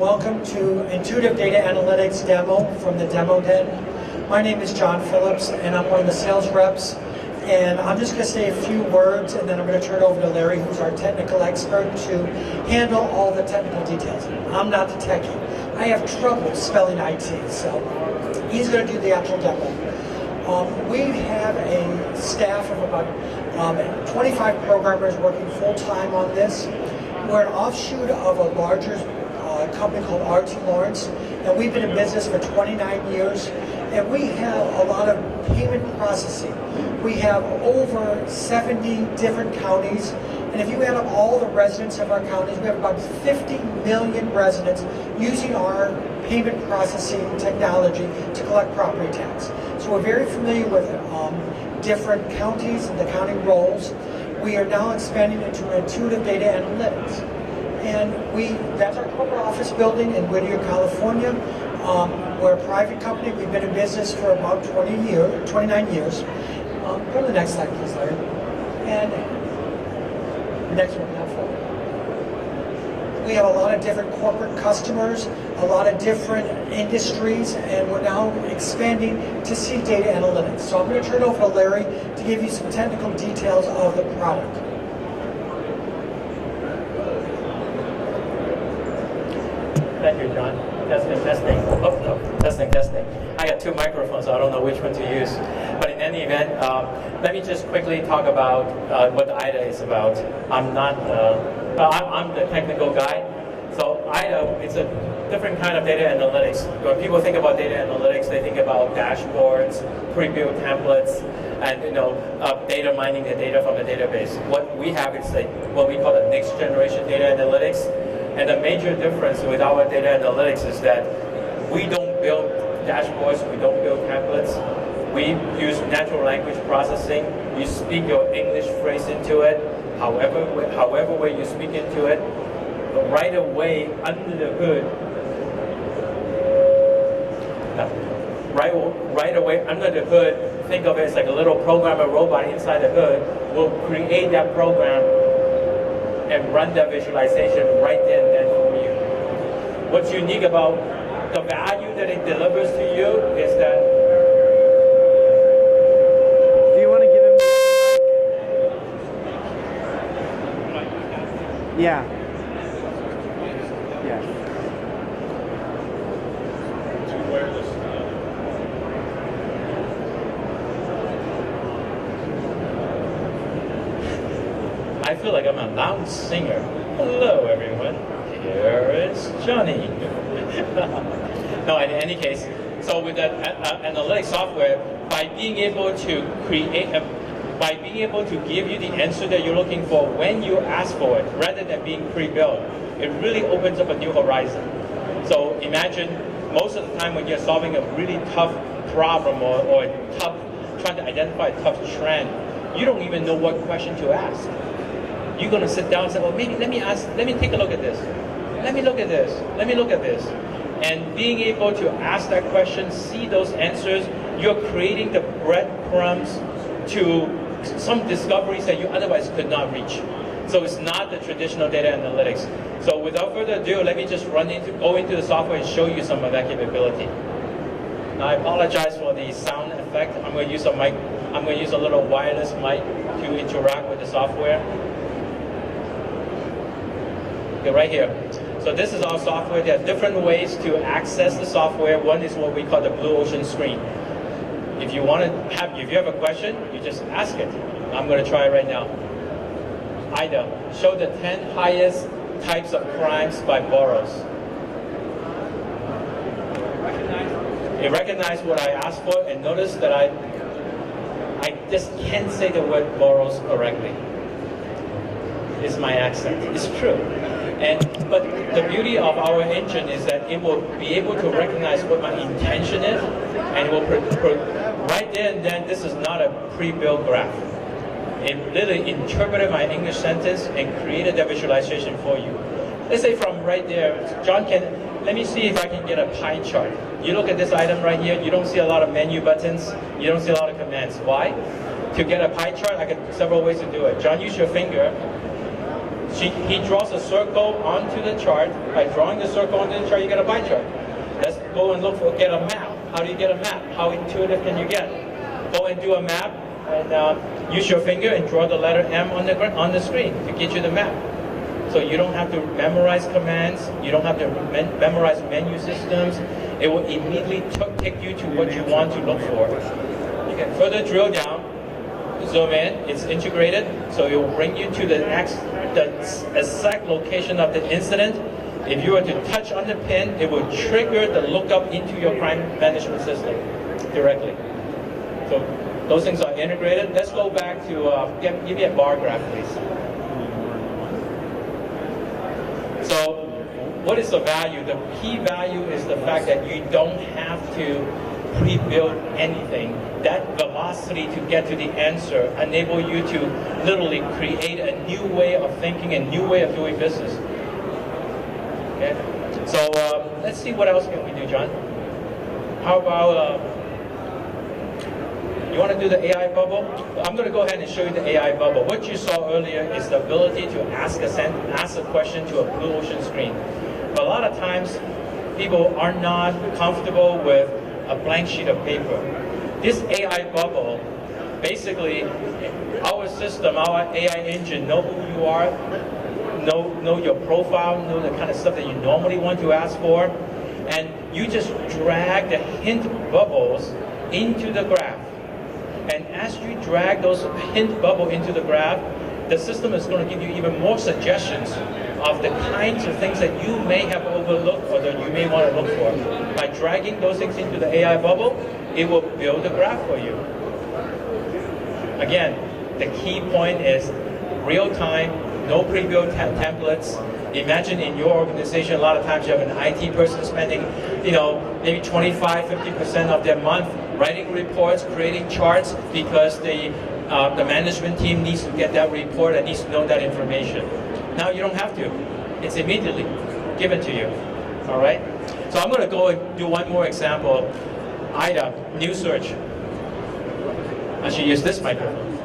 Welcome to Intuitive Data Analytics demo from the Demo Den. My name is John Phillips, and I'm one of the sales reps. And I'm just going to say a few words, and then I'm going to turn it over to Larry, who's our technical expert, to handle all the technical details. I'm not the techie. I have trouble spelling IT, so he's going to do the actual demo. We have a staff of about 25 programmers working full-time on this. We're an offshoot of a larger company called RT Lawrence, and we've been in business for 29 years, and we have a lot of payment processing. We have over 70 different counties, and if you add up all the residents of our counties, we have about 50 million residents using our payment processing technology to collect property tax. So we're very familiar with different counties and the county roles. We are now expanding into intuitive data analytics. And that's our corporate office building in Whittier, California. We're a private company. We've been in business for about 29 years. Go to the next slide, please, Larry. And next one, now forward. We have a lot of different corporate customers, a lot of different industries, and we're now expanding to see data analytics. So I'm going to turn it over to Larry to give you some technical details of the product. Thank you, John. Testing. Testing. I got two microphones, so I don't know which one to use. But in any event, let me just quickly talk about what IDA is about. I'm the technical guy. So IDA, it's a different kind of data analytics. When people think about data analytics, they think about dashboards, pre-built templates, and data mining the data from the database. What we have is what we call the next generation data analytics. And the major difference with our data analytics is that we don't build dashboards, we don't build templates. We use natural language processing. You speak your English phrase into it, however way you speak into it. But right away, under the hood, right away under the hood, think of it as like a little programmer robot inside the hood will create that program and run that visualization right then and then for you. What's unique about the value that it delivers to you is that... Do you want to give him... Yeah. Yeah. I feel like I'm a loud singer. Hello, everyone. Here is Johnny. No, in any case, so with that analytics software, by being able to by being able to give you the answer that you're looking for when you ask for it, rather than being pre-built, it really opens up a new horizon. So imagine most of the time when you're solving a really tough problem or trying to identify a tough trend, you don't even know what question to ask. You're going to sit down and say, well, maybe let me take a look at this. Let me look at this. And being able to ask that question, see those answers, you're creating the breadcrumbs to some discoveries that you otherwise could not reach. So it's not the traditional data analytics. So without further ado, let me just go into the software and show you some of that capability. Now I apologize for the sound effect. I'm going to use a mic. I'm going to use a little wireless mic to interact with the software. Okay, right here. So this is our software. There are different ways to access the software. One is what we call the blue ocean screen. If you have a question, you just ask it. I'm going to try it right now. IDA, show the 10 highest types of crimes by boroughs. It recognized what I asked for, and notice that I just can't say the word boroughs correctly. It's my accent. It's true. But the beauty of our engine is that it will be able to recognize what my intention is, and it will right there and then. This is not a pre-built graph. It literally interpreted my English sentence and created that visualization for you. Let's say from right there, John let me see if I can get a pie chart. You look at this item right here, you don't see a lot of menu buttons, you don't see a lot of commands. Why? To get a pie chart, I got several ways to do it. John, use your finger He draws a circle onto the chart. By drawing the circle onto the chart, you get a pie chart. Let's go and get a map. How do you get a map? How intuitive can you get? Go and do a map and use your finger and draw the letter M on the screen to get you the map. So you don't have to memorize commands. You don't have to memorize menu systems. It will immediately take you to what you want to look for. You can further drill down, zoom in. It's integrated, so it will bring you to the exact location of the incident. If you were to touch on the pin, it will trigger the lookup into your crime management system directly. So those things are integrated. Let's go back to, give me a bar graph, please. So what is the value? The key value is the fact that you don't have to pre-build anything. That velocity to get to the answer enable you to literally create a new way of thinking, a new way of doing business. Okay? So let's see what else can we do, John. How about, you want to do the AI bubble? I'm going to go ahead and show you the AI bubble. What you saw earlier is the ability to ask a question to a blue ocean screen. But a lot of times, people are not comfortable with a blank sheet of paper. This AI bubble, basically, our system, our AI engine, know who you are, know your profile, know the kind of stuff that you normally want to ask for, and you just drag the hint bubbles into the graph. And as you drag those hint bubble into the graph, the system is going to give you even more suggestions of the kinds of things that you may have overlooked or that you may want to look for. By dragging those things into the AI bubble, it will build a graph for you. Again, the key point is real time, no pre-built templates. Imagine in your organization, a lot of times you have an IT person spending, maybe 25, 50% of their month writing reports, creating charts, because the management team needs to get that report and needs to know that information. Now you don't have to. It's immediately given to you. All right? So I'm going to go and do one more example. IDA, new search. I should use this microphone.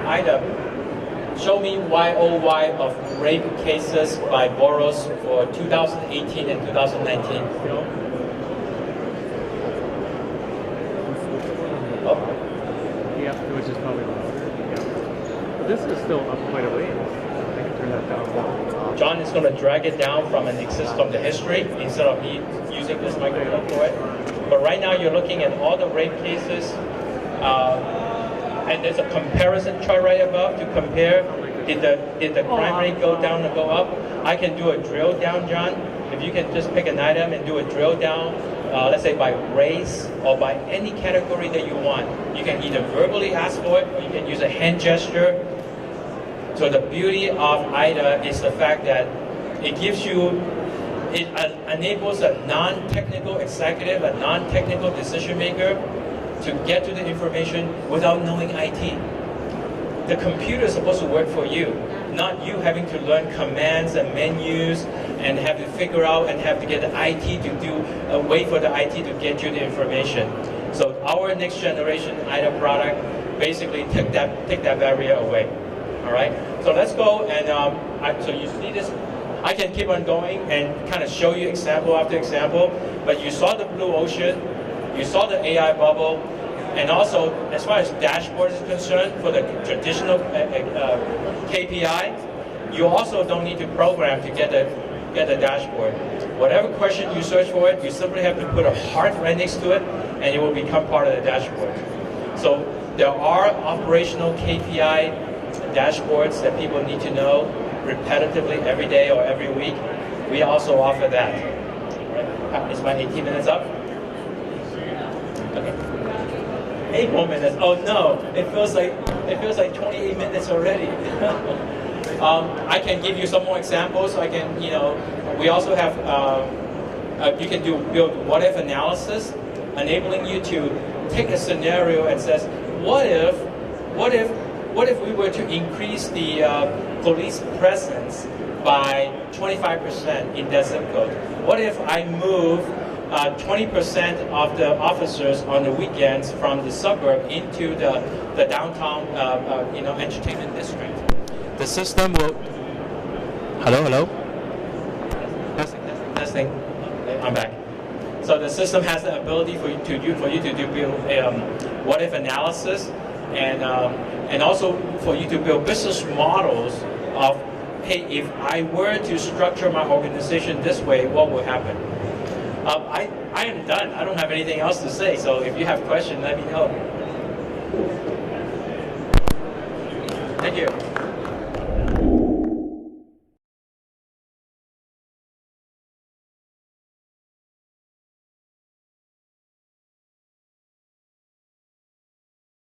IDA, show me YOY of rape cases by boroughs for 2018 and 2019. Oh. Yeah, which is probably louder. Yeah. But this is still up quite a ways. I can turn that down. John is going to drag it down from the history instead of me using this microphone for it. But right now you're looking at all the rape cases, and there's a comparison chart right above to compare. Did the crime rate go down or go up? I can do a drill down, John. If you can just pick an item and do a drill down, let's say by race or by any category that you want. You can either verbally ask for it, or you can use a hand gesture. So the beauty of IDA is the fact that it enables a non-technical executive, a non-technical decision maker to get to the information without knowing IT. The computer is supposed to work for you, not you having to learn commands and menus and have to figure out and have to get the IT to wait for the IT to get you the information. So our next generation IDA product basically take that barrier away. All right. So let's go and so you see this. I can keep on going and kind of show you example after example. But you saw the blue ocean, you saw the AI bubble, and also as far as dashboard is concerned for the traditional KPI, you also don't need to program to get the dashboard. Whatever question you search for it, you simply have to put a heart right next to it, and it will become part of the dashboard. So there are operational KPI dashboards that people need to know repetitively every day or every week. We also offer that. Right. Is my 18 minutes up? Okay. 8 more minutes. Oh no! It feels like 28 minutes already. I can give you some more examples. I can, we also have. You can build what-if analysis, enabling you to take a scenario and says, what if we were to increase the police presence by 25% in that zip code? What if I move 20% of the officers on the weekends from the suburb into the downtown, entertainment district? the system will. Hello, hello. Testing, testing, testing. Okay, I'm back. So the system has the ability for you to do build what if analysis, and also for you to build business models of, hey, if I were to structure my organization this way, what will happen? I am done. I don't have anything else to say. So if you have questions, let me know. Thank you.